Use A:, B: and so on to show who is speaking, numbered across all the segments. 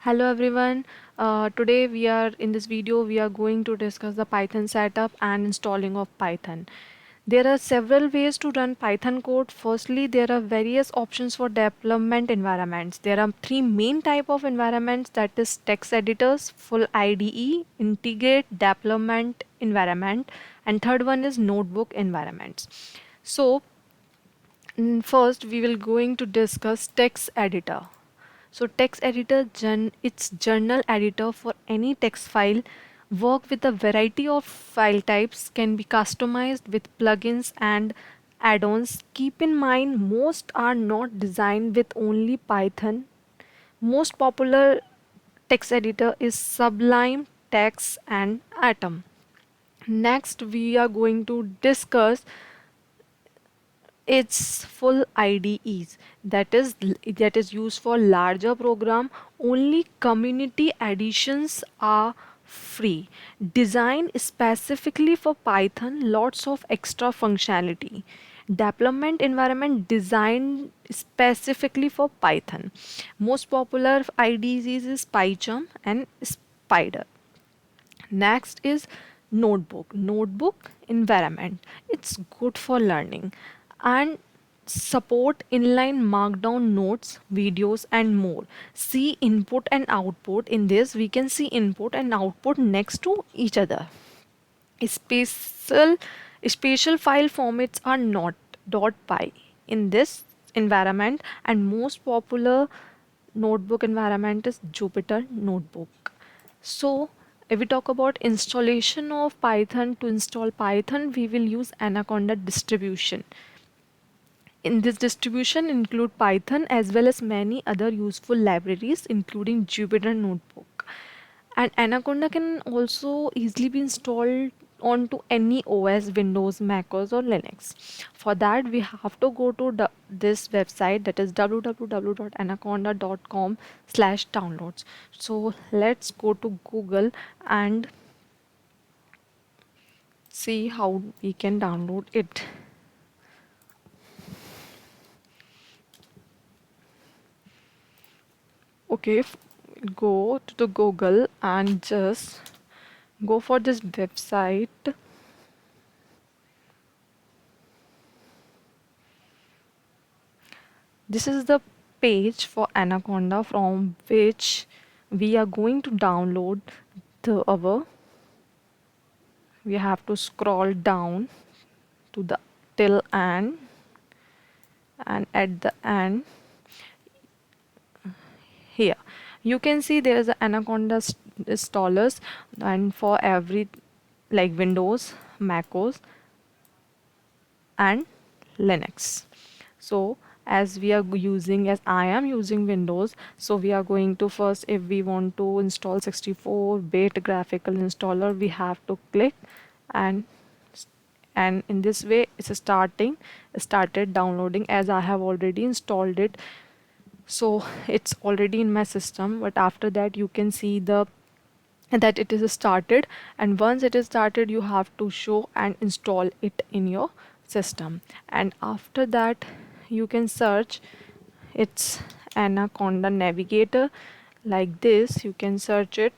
A: Hello everyone. Today we are in this video we are going to discuss the Python setup and installing of Python. There are several ways to run Python code. Firstly, there are various options for development environments. There are three main type of environments, that is text editors, full IDE, integrate development environment, and third one is notebook environments. So first we will going to discuss text editor. So text editor, it's journal editor for any text file. Work with a variety of file types, can be customized with plugins and add-ons. Keep in mind most are not designed with only Python. Most popular text editor is Sublime Text and Atom. Next we are going to discuss its full IDEs, that is used for larger program. Only community editions are free, designed specifically for Python, lots of extra functionality. Development environment designed specifically for Python. Most popular IDEs is PyCharm and Spider. Next is notebook environment. It's good for learning and support inline markdown notes, videos and more. See input and output. In this we can see input and output next to each other. Special Spatial file formats are not .py in this environment, and most popular notebook environment is Jupyter Notebook. So if we talk about installation of Python, to install Python we will use Anaconda distribution. In this distribution include Python as well as many other useful libraries including Jupyter Notebook. And Anaconda can also easily be installed onto any OS, Windows, MacOS or Linux. For that we have to go to this website, that is www.anaconda.com/downloads. So let's go to Google and see how we can download it. Okay, go to the Google and just go for this website. This is the page for Anaconda from which we are going to download the our. We have to scroll down to the till end, and at the end here you can see there is an Anaconda installers, and for every like Windows, MacOS and Linux. So as I am using Windows, so we are going to first, if we want to install 64-bit graphical installer, we have to click and in this way it's started downloading, as I have already installed it. So it's already in my system, but after that you can see that it is started, and once it is started you have to show and install it in your system. And after that you can search, it's Anaconda Navigator, like this you can search it.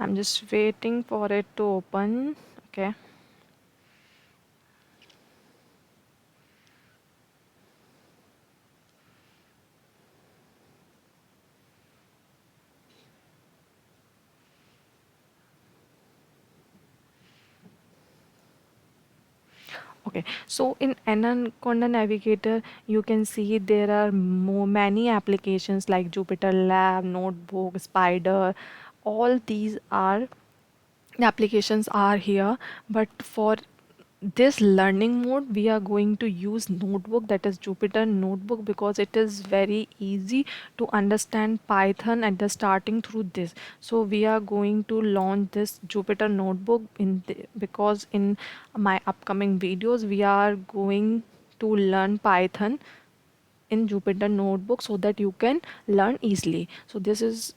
A: I'm just waiting for it to open. Okay. Okay, so in Anaconda Navigator you can see there are many applications like Jupyter Lab, Notebook, Spider. All these are applications are here, but for this learning mode we are going to use Notebook, that is Jupyter Notebook, because it is very easy to understand Python at the starting through this. So we are going to launch this Jupyter Notebook because in my upcoming videos we are going to learn Python in Jupyter Notebook so that you can learn easily. So this is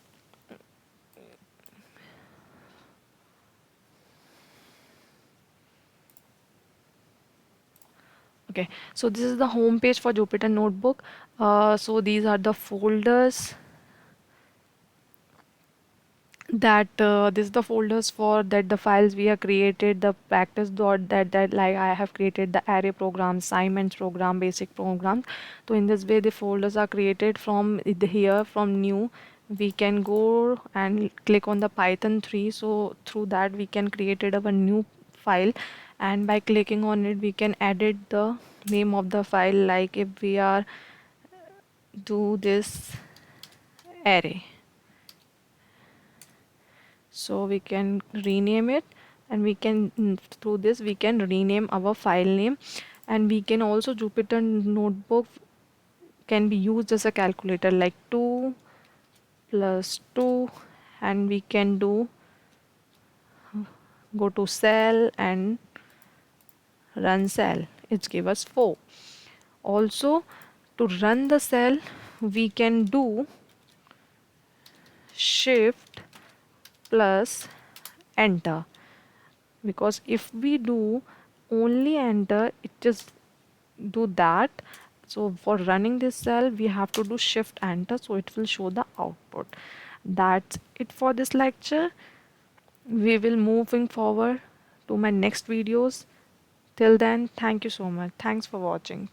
A: Okay, so this is the home page for Jupyter Notebook. So these are the folders that this is the folders for that the files we have created, the practice dot that like I have created the array program, assignments program, basic programs. So in this way the folders are created from here from new. We can go and click on the Python 3, so through that we can create it of a new file, and by clicking on it we can edit the name of the file. Like if we are do this array, so we can rename it, and we can through this we can rename our file name. And we can also Jupyter Notebook can be used as a calculator, like 2 plus 2, and we can do go to cell and run cell. It's give us 4. Also, to run the cell we can do shift plus enter, because if we do only enter it just do that. So for running this cell we have to do shift enter, so it will show the output. That's it for this lecture. We will moving forward to my next videos. Till then, thank you so much. Thanks for watching.